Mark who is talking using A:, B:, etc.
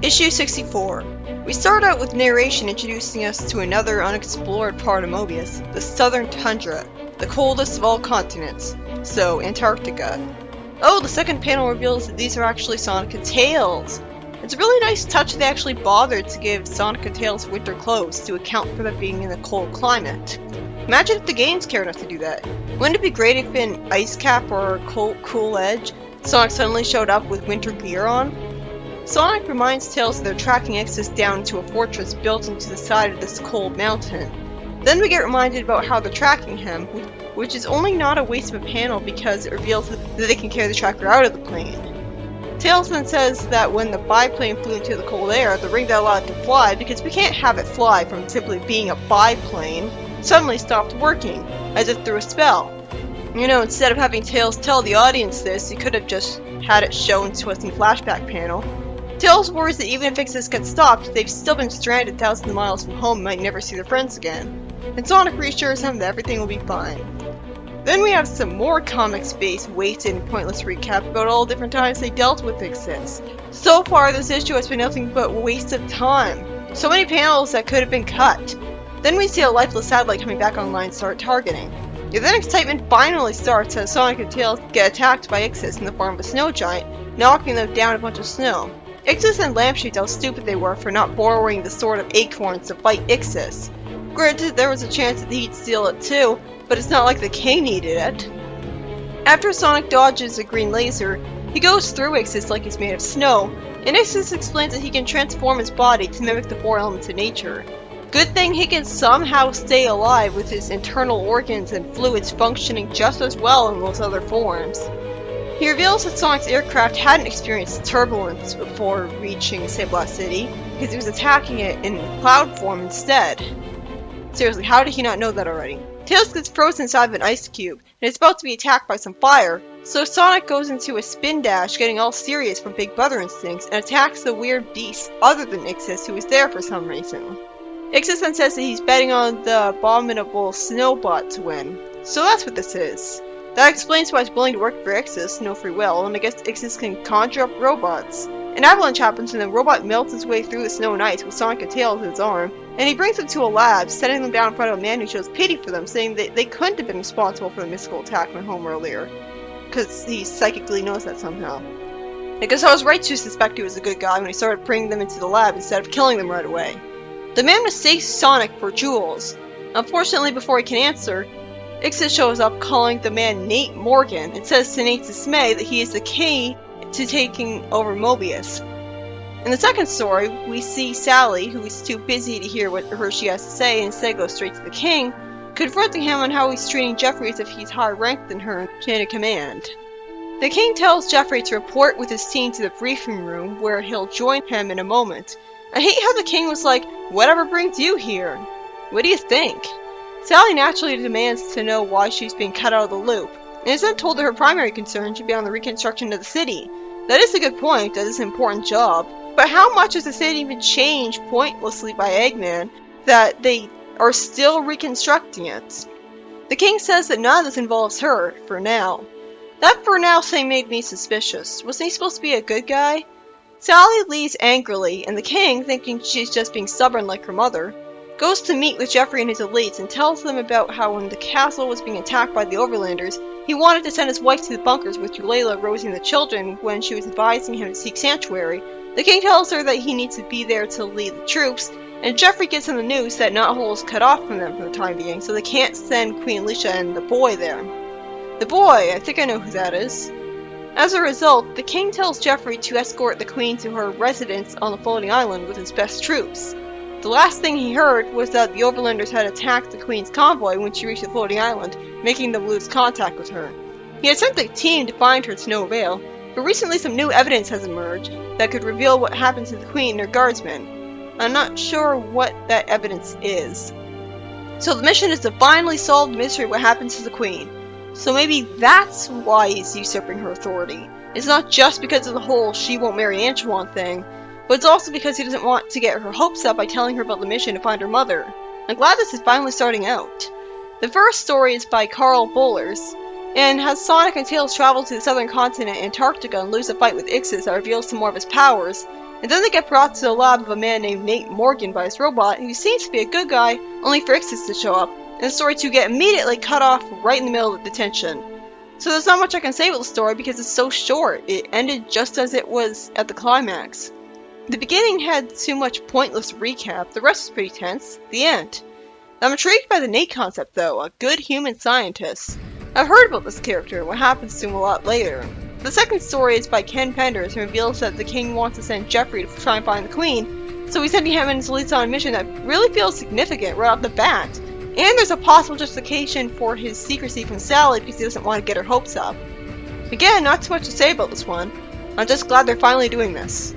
A: Issue 64. We start out with narration introducing us to another unexplored part of Mobius, the southern tundra, the coldest of all continents, so Antarctica. Oh, the second panel reveals that these are actually Sonic and Tails. It's a really nice touch that they actually bothered to give Sonic and Tails winter clothes to account for them being in a cold climate. Imagine if the games cared enough to do that. Wouldn't it be great if in Ice Cap or Cool Edge, Sonic suddenly showed up with winter gear on? Sonic reminds Tails that they're tracking X's down into a fortress built into the side of this cold mountain. Then we get reminded about how they're tracking him, which is only not a waste of a panel because it reveals that they can carry the tracker out of the plane. Tails then says that when the biplane flew into the cold air, the ring that allowed it to fly, because we can't have it fly from simply being a biplane, suddenly stopped working, as if through a spell. You know, instead of having Tails tell the audience this, he could have just had it shown to us in the flashback panel. Tails worries that even if X's get stopped, they've still been stranded thousands of miles from home and might never see their friends again. And Sonic reassures him that everything will be fine. Then we have some more comics-based, wasted, and pointless recap about all the different times they dealt with X's. So far, this issue has been nothing but a waste of time. So many panels that could have been cut. Then we see a lifeless satellite coming back online and start targeting. And then excitement finally starts as Sonic and Tails get attacked by Ixis in the form of a snow giant, knocking them down a bunch of snow. Ixis and Lampshades how stupid they were for not borrowing the sword of acorns to fight Ixis. Granted, there was a chance that he'd steal it too, but it's not like the king needed it. After Sonic dodges a green laser, he goes through Ixis like he's made of snow, and Ixis explains that he can transform his body to mimic the four elements of nature. Good thing he can somehow stay alive with his internal organs and fluids functioning just as well in those other forms. He reveals that Sonic's aircraft hadn't experienced turbulence before reaching Sabla City, because he was attacking it in cloud form instead. Seriously, how did he not know that already? Tails gets frozen inside of an ice cube, and is about to be attacked by some fire, so Sonic goes into a spin dash, getting all serious from Big Brother instincts, and attacks the weird beast other than Ixis, who is there for some reason. Ixis then says that he's betting on the abominable Snowbot to win, so that's what this is. That explains why he's willing to work for Ixis, no free will, and I guess Ixis can conjure up robots. An avalanche happens and the robot melts his way through the snow and ice with Sonic and Tails in his arm, and he brings them to a lab, setting them down in front of a man who shows pity for them, saying that they couldn't have been responsible for the mystical attack on home earlier. Because he psychically knows that somehow. I guess I was right to suspect he was a good guy when he started bringing them into the lab instead of killing them right away. The man mistakes Sonic for Jules. Unfortunately, before he can answer, Ixis shows up calling the man Nate Morgan and says to Nate's dismay that he is the key to taking over Mobius. In the second story, we see Sally, who is too busy to hear what she has to say and instead goes straight to the king, confronting him on how he's treating Jeffrey as if he's higher ranked than her in chain of command. The king tells Jeffrey to report with his team to the briefing room, where he'll join him in a moment. I hate how the king was like, "Whatever brings you here." What do you think? Sally naturally demands to know why she's being cut out of the loop, and is then told that her primary concern should be on the reconstruction of the city. That is a good point, that is an important job. But how much has the city been changed pointlessly by Eggman that they are still reconstructing it? The king says that none of this involves her, for now. That for now thing made me suspicious. Wasn't he supposed to be a good guy? Sally leaves angrily, and the king, thinking she's just being stubborn like her mother, goes to meet with Jeffrey and his elites and tells them about how when the castle was being attacked by the Overlanders, he wanted to send his wife to the bunkers with Eulela, Rosie, and the children when she was advising him to seek sanctuary. The king tells her that he needs to be there to lead the troops, and Jeffrey gives him the news that Knothole is cut off from them for the time being, so they can't send Queen Alicia and the boy there. The boy, I think I know who that is. As a result, the king tells Jeffrey to escort the queen to her residence on the floating island with his best troops. The last thing he heard was that the Overlanders had attacked the queen's convoy when she reached the floating island, making them lose contact with her. He had sent a team to find her to no avail, but recently some new evidence has emerged that could reveal what happened to the queen and her guardsmen. I'm not sure what that evidence is. So the mission is to finally solve the mystery of what happened to the queen. So maybe that's why he's usurping her authority. It's not just because of the whole she won't marry Antoine thing, but it's also because he doesn't want to get her hopes up by telling her about the mission to find her mother. I'm glad this is finally starting out. The first story is by Carl Bollers, and has Sonic and Tails travel to the southern continent, Antarctica, and lose a fight with Ixis that reveals some more of his powers, and then they get brought to the lab of a man named Nate Morgan by his robot, who seems to be a good guy, only for Ixus to show up, and the story to get immediately cut off right in the middle of the detention. So there's not much I can say about the story because it's so short. It ended just as it was at the climax. The beginning had too much pointless recap, the rest was pretty tense. The end. I'm intrigued by the Nate concept though, a good human scientist. I've heard about this character and what happens to him a lot later. The second story is by Ken Penders, who reveals that the king wants to send Jeffrey to try and find the queen, so he's sending him and his elites on a mission that really feels significant right off the bat. And there's a possible justification for his secrecy from Sally because he doesn't want to get her hopes up. Again, not too much to say about this one. I'm just glad they're finally doing this.